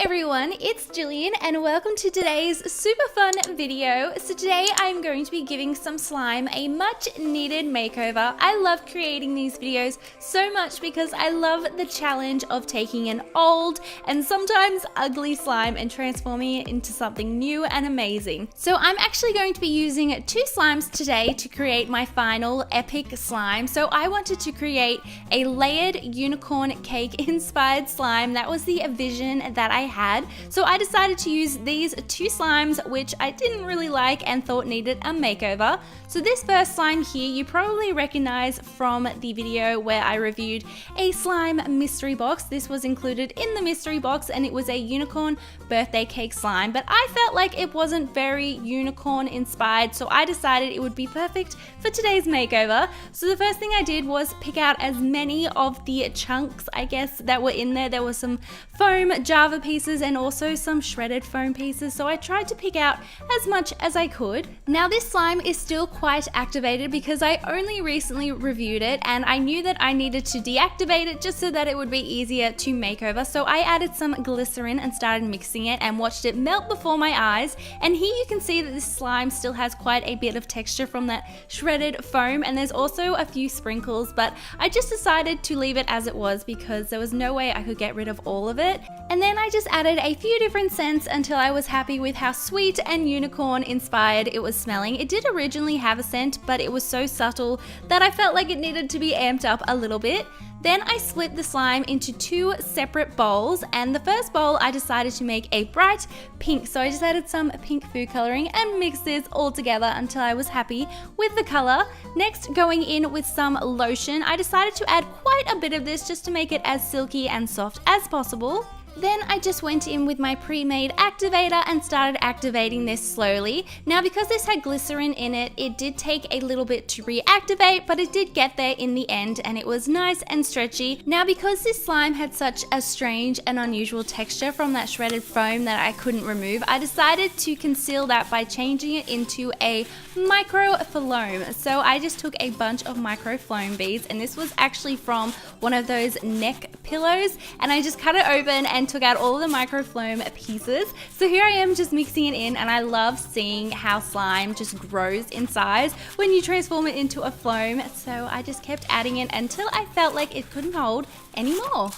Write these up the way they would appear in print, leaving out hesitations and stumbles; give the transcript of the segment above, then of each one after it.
everyone, it's Jillian and welcome to today's super fun video. So today I'm going to be giving some slime a much needed makeover. I love creating these videos so much because I love the challenge of taking an old and sometimes ugly slime and transforming it into something new and amazing. So I'm actually going to be using two slimes today to create my final epic slime. So I wanted to create a layered unicorn cake inspired slime. That was the vision that I had. So I decided to use these two slimes, which I didn't really like and thought needed a makeover. So this first slime here you probably recognize from the video where I reviewed a slime mystery box. This was included in the mystery box and it was a unicorn birthday cake slime, but I felt like it wasn't very unicorn inspired, so I decided it would be perfect for today's makeover. So the first thing I did was pick out as many of the chunks, I guess, that were in there. There were some foam Java pieces and also some shredded foam pieces, so I tried to pick out as much as I could. Now this slime is still quite activated because I only recently reviewed it and I knew that I needed to deactivate it just so that it would be easier to make over. So I added some glycerin and started mixing it and watched it melt before my eyes. And here you can see that this slime still has quite a bit of texture from that shredded foam, and there's also a few sprinkles, but I just decided to leave it as it was because there was no way I could get rid of all of it. And then I just added a few different scents until I was happy with how sweet and unicorn inspired it was smelling. It did originally have a scent, but it was so subtle that I felt like it needed to be amped up a little bit. Then I split the slime into two separate bowls, and the first bowl I decided to make a bright pink, so I just added some pink food coloring and mixed this all together until I was happy with the color. Next, going in with some lotion, I decided to add quite a bit of this just to make it as silky and soft as possible. Then I just went in with my pre-made activator and started activating this slowly. Now because this had glycerin in it, it did take a little bit to reactivate, but it did get there in the end and it was nice and stretchy. Now because this slime had such a strange and unusual texture from that shredded foam that I couldn't remove, I decided to conceal that by changing it into a micro foam. So I just took a bunch of micro foam beads, and this was actually from one of those neck pillows, and I just cut it open and took out all the microfloam pieces. So here I am just mixing it in, and I love seeing how slime just grows in size when you transform it into a foam. So I just kept adding it until I felt like it couldn't hold anymore.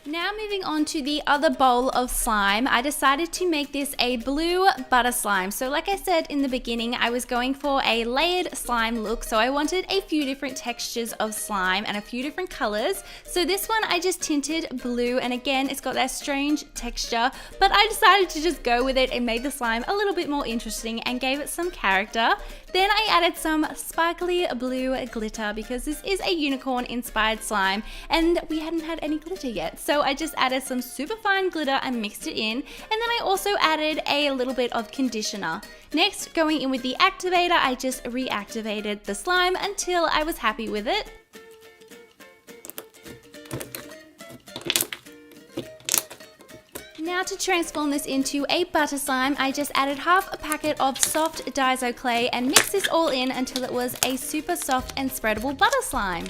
Now moving on to the other bowl of slime, I decided to make this a blue butter slime. So like I said in the beginning, I was going for a layered slime look, so I wanted a few different textures of slime and a few different colors. So this one I just tinted blue, and again it's got that strange texture, but I decided to just go with it and made the slime a little bit more interesting and gave it some character. Then I added some sparkly blue glitter because this is a unicorn inspired slime and we hadn't had any glitter yet. So I just added some super fine glitter and mixed it in, and then I also added a little bit of conditioner. Next, going in with the activator, I just reactivated the slime until I was happy with it. Now to transform this into a butter slime, I just added half a packet of soft Daiso clay and mixed this all in until it was a super soft and spreadable butter slime.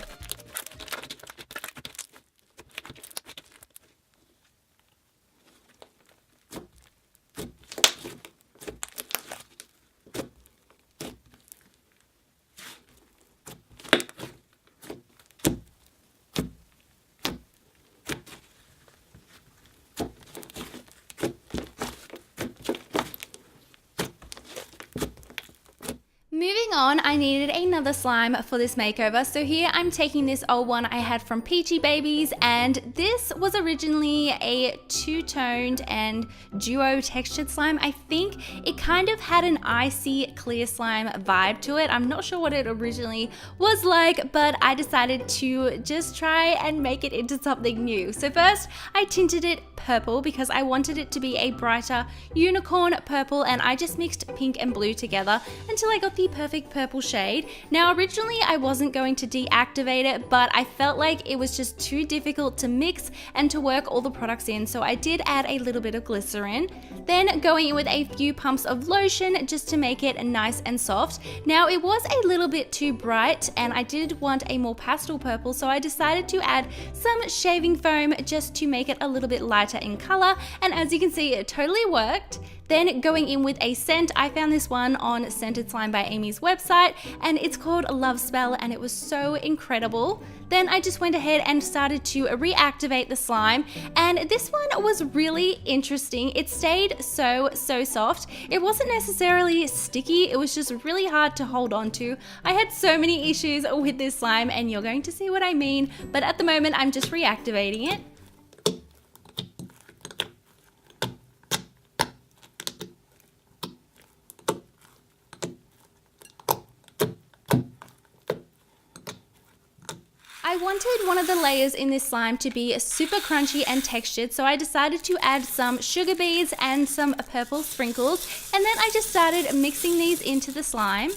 Moving on, I needed another slime for this makeover. So here I'm taking this old one I had from Peachy Babies, and this was originally a two-toned and duo textured slime. I think it kind of had an icy clear slime vibe to it. I'm not sure what it originally was like, but I decided to just try and make it into something new. So first I tinted it purple because I wanted it to be a brighter unicorn purple, and I just mixed pink and blue together until I got the perfect purple shade. Now originally I wasn't going to deactivate it, but I felt like it was just too difficult to mix and to work all the products in, so I did add a little bit of glycerin. Then going in with a few pumps of lotion just to make it nice and soft. Now it was a little bit too bright and I did want a more pastel purple, so I decided to add some shaving foam just to make it a little bit lighter in color, and as you can see it totally worked. Then going in with a scent, I found this one on Scented Slime by Amy's website, and it's called Love Spell, and it was so incredible. Then I just went ahead and started to reactivate the slime, and this one was really interesting. It stayed so soft. It wasn't necessarily sticky, it was just really hard to hold on to. I had so many issues with this slime, and you're going to see what I mean, but at the moment I'm just reactivating it. I wanted one of the layers in this slime to be super crunchy and textured, so I decided to add some sugar beads and some purple sprinkles, and then I just started mixing these into the slime.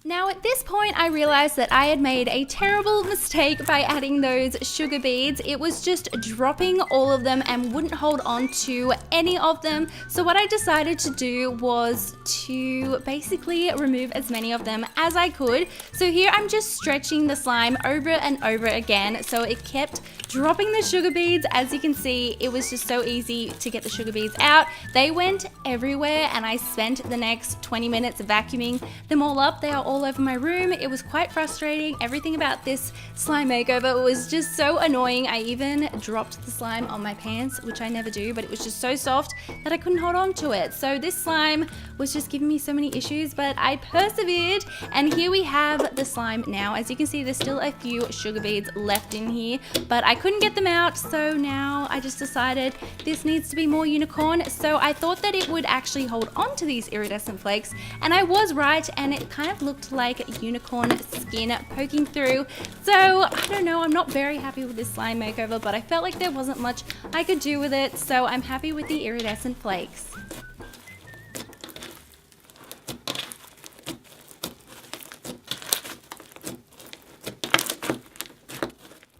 Now at this point I realized that I had made a terrible mistake by adding those sugar beads. It was just dropping all of them and wouldn't hold on to any of them. So what I decided to do was to basically remove as many of them as I could. So here I'm just stretching the slime over and over again, so it kept dropping the sugar beads. As you can see, it was just so easy to get the sugar beads out. They went everywhere and I spent the next 20 minutes vacuuming them all up. They are all over my room. It was quite frustrating. Everything about this slime makeover was just so annoying. I even dropped the slime on my pants, which I never do, but it was just so soft that I couldn't hold on to it. So this slime was just giving me so many issues, but I persevered, and here we have the slime now. As you can see, there's still a few sugar beads left in here, but I couldn't get them out, so now I just decided this needs to be more unicorn. So I thought that it would actually hold on to these iridescent flakes, and I was right, and it kind of looked like unicorn skin poking through. So I don't know, I'm not very happy with this slime makeover, but I felt like there wasn't much I could do with it, so I'm happy with the iridescent flakes.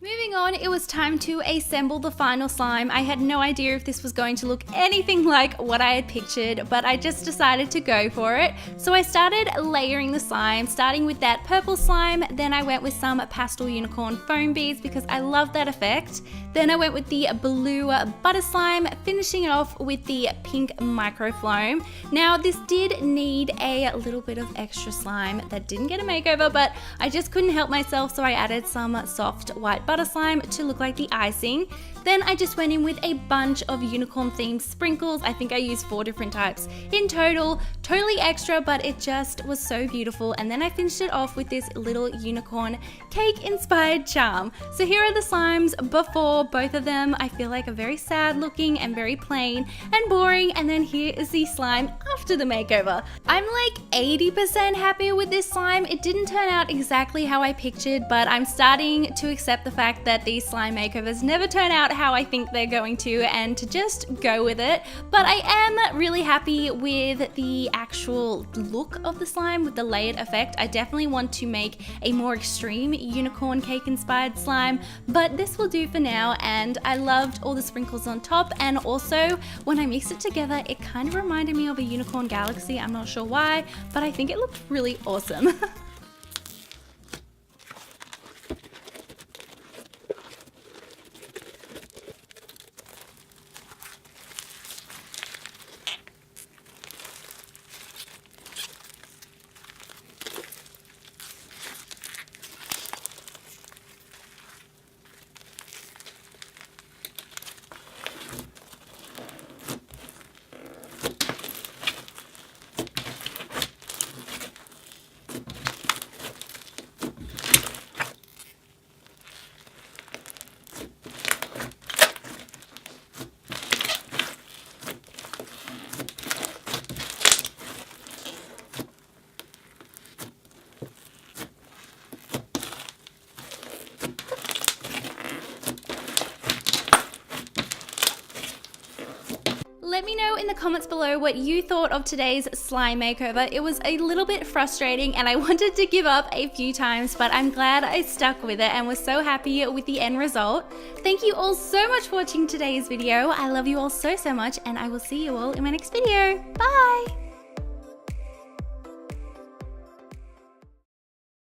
Moving on, it was time to assemble the final slime. I had no idea if this was going to look anything like what I had pictured, but I just decided to go for it. So I started layering the slime, starting with that purple slime, then I went with some pastel unicorn foam beads because I love that effect. Then I went with the blue butter slime, finishing it off with the pink microfloam. Now this did need a little bit of extra slime that didn't get a makeover, but I just couldn't help myself, so I added some soft white butter slime to look like the icing. Then I just went in with a bunch of unicorn themed sprinkles. I think I used 4 different types in total. Totally extra, but it just was so beautiful. And then I finished it off with this little unicorn cake inspired charm. So here are the slimes before. Both of them I feel like are very sad looking and very plain and boring. And then here is the slime after the makeover. I'm like 80% happy with this slime. It didn't turn out exactly how I pictured, but I'm starting to accept the fact that these slime makeovers never turn out how I think they're going to, and to just go with it. But I am really happy with the actual look of the slime with the layered effect. I definitely want to make a more extreme unicorn cake inspired slime, but this will do for now. And I loved all the sprinkles on top, and also when I mixed it together it kind of reminded me of a unicorn galaxy. I'm not sure why, but I think it looked really awesome. let me know in the comments below what you thought of today's slime makeover. It was a little bit frustrating and I wanted to give up a few times, but I'm glad I stuck with it and was so happy with the end result. Thank you all so much for watching today's video. I love you all so much and I will see you all in my next video. Bye!